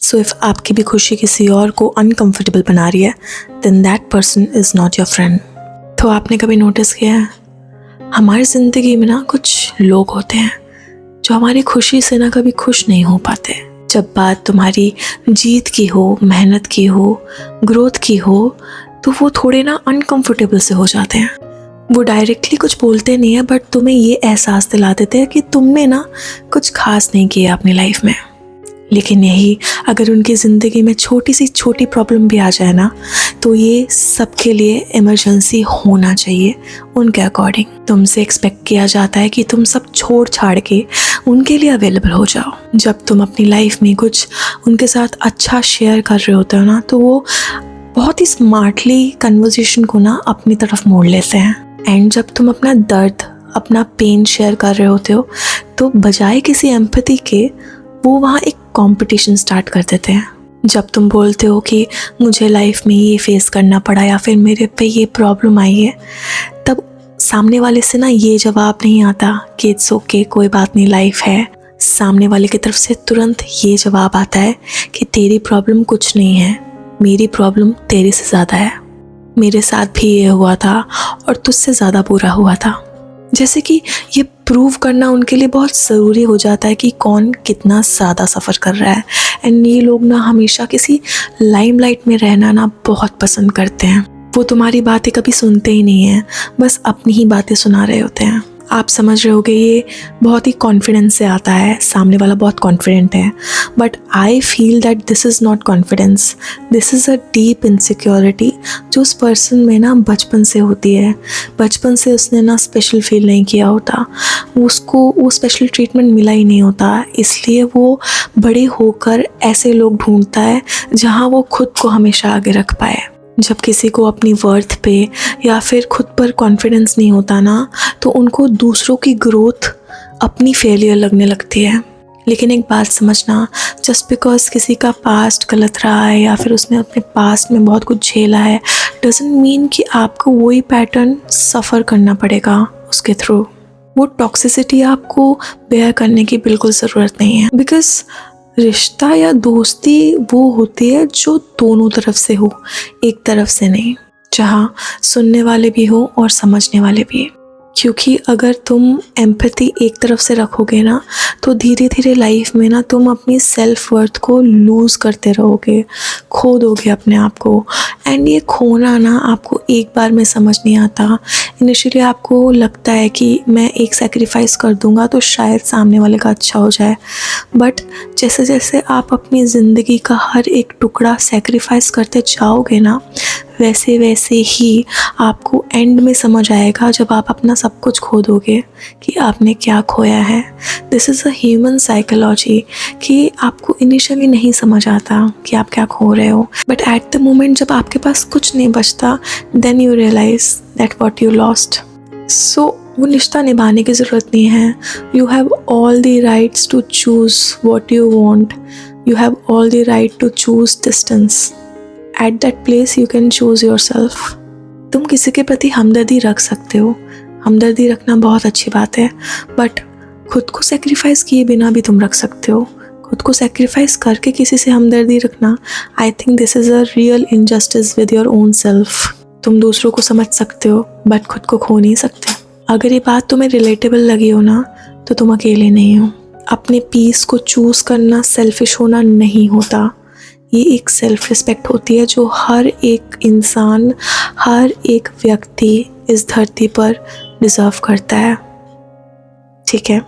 So if आपकी भी खुशी किसी और को अनकंफर्टेबल बना रही है, then that person is not your friend. तो आपने कभी नोटिस किया है, हमारी ज़िंदगी में ना कुछ लोग होते हैं जो हमारी खुशी से ना कभी खुश नहीं हो पाते। जब बात तुम्हारी जीत की हो, मेहनत की हो, ग्रोथ की हो, तो वो थोड़े ना अनकंफर्टेबल से हो जाते हैं। वो डायरेक्टली कुछ बोलते नहीं है, बट तुम्हें ये एहसास दिला देते हैं कि तुमने ना कुछ खास नहीं किया अपनी लाइफ में। लेकिन यही अगर उनकी ज़िंदगी में छोटी सी छोटी प्रॉब्लम भी आ जाए ना, तो ये सबके लिए इमरजेंसी होना चाहिए उनके अकॉर्डिंग। तुमसे एक्सपेक्ट किया जाता है कि तुम सब छोड़ छाड़ के उनके लिए अवेलेबल हो जाओ। जब तुम अपनी लाइफ में कुछ उनके साथ अच्छा शेयर कर रहे होते हो ना, तो वो बहुत ही स्मार्टली कन्वर्सेशन को ना अपनी तरफ मोड़ लेते हैं। एंड जब तुम अपना दर्द, अपना पेन शेयर कर रहे होते हो, तो बजाय किसी एम्पैथी के वो वहाँ एक कंपटीशन स्टार्ट कर देते हैं। जब तुम बोलते हो कि मुझे लाइफ में ये फेस करना पड़ा या फिर मेरे पे ये प्रॉब्लम आई है, तब सामने वाले से ना ये जवाब नहीं आता कि इट्स ओके, कोई बात नहीं, लाइफ है। सामने वाले की तरफ से तुरंत ये जवाब आता है कि तेरी प्रॉब्लम कुछ नहीं है, मेरी प्रॉब्लम तेरे से ज़्यादा है। मेरे साथ भी ये हुआ था और तुझसे ज़्यादा बुरा हुआ था। जैसे कि ये प्रूव करना उनके लिए बहुत ज़रूरी हो जाता है कि कौन कितना ज़्यादा सफ़र कर रहा है। एंड ये लोग ना हमेशा किसी लाइमलाइट में रहना ना बहुत पसंद करते हैं। वो तुम्हारी बातें कभी सुनते ही नहीं हैं, बस अपनी ही बातें सुना रहे होते हैं। आप समझ रहे होगे ये बहुत ही कॉन्फिडेंस से आता है, सामने वाला बहुत कॉन्फिडेंट है, but I feel that this is not confidence, this is a deep insecurity जो उस पर्सन में ना बचपन से होती है। बचपन से उसने ना स्पेशल फील नहीं किया होता, उसको वो स्पेशल ट्रीटमेंट मिला ही नहीं होता, इसलिए वो बड़े होकर ऐसे लोग ढूंढता है जहाँ वो खुद को हमेशा आगे रख पाए। जब किसी को अपनी वर्थ पे या फिर खुद पर कॉन्फिडेंस नहीं होता ना, तो उनको दूसरों की ग्रोथ अपनी फेलियर लगने लगती है। लेकिन एक बात समझना, जस्ट बिकॉज किसी का पास्ट गलत रहा है या फिर उसने अपने पास्ट में बहुत कुछ झेला है, डजंट मीन कि आपको वही पैटर्न सफ़र करना पड़ेगा उसके थ्रू। वो टॉक्सिसिटी आपको बेयर करने की बिल्कुल ज़रूरत नहीं है, बिकॉज रिश्ता या दोस्ती वो होती है जो दोनों तरफ से हो, एक तरफ से नहीं, जहाँ सुनने वाले भी हो और समझने वाले भी। क्योंकि अगर तुम एम्पैथी एक तरफ से रखोगे ना, तो धीरे धीरे लाइफ में ना तुम अपनी सेल्फ वर्थ को लूज़ करते रहोगे, खो दोगे अपने आप को। एंड ये खोना ना आपको एक बार में समझ नहीं आता। इनिशियली आपको लगता है कि मैं एक सेक्रीफाइस कर दूंगा तो शायद सामने वाले का अच्छा हो जाए, बट जैसे जैसे आप अपनी ज़िंदगी का हर एक टुकड़ा सेक्रीफाइस करते जाओगे ना, वैसे वैसे ही आपको एंड में समझ आएगा, जब आप अपना सब कुछ खो दोगे, कि आपने क्या खोया है। This is a human psychology कि आपको इनिशियली नहीं समझ आता कि आप क्या खो रहे हो, बट एट द मोमेंट जब आपके पास कुछ नहीं बचता, then you realise that what you lost. So वो रिश्ता निभाने की ज़रूरत नहीं है। You have all the rights to choose what you want, you have all the right to choose distance. At that place you can choose yourself. तुम किसी के प्रति हमदर्दी रख सकते हो, हमदर्दी रखना बहुत अच्छी बात है, बट खुद को सेक्रीफाइस किए बिना भी तुम रख सकते हो। खुद को सेक्रीफाइस करके किसी से हमदर्दी रखना, I think this is a real injustice with your own self. तुम दूसरों को समझ सकते हो बट खुद को खो नहीं सकते। अगर ये बात तुम्हें रिलेटेबल लगी हो ना, तो तुम अकेले नहीं हो। अपने पीस को चूज़ करना सेल्फिश होना नहीं होता, ये एक सेल्फ रिस्पेक्ट होती है जो हर एक इंसान, हर एक व्यक्ति इस धरती पर डिज़र्व करता है। ठीक है।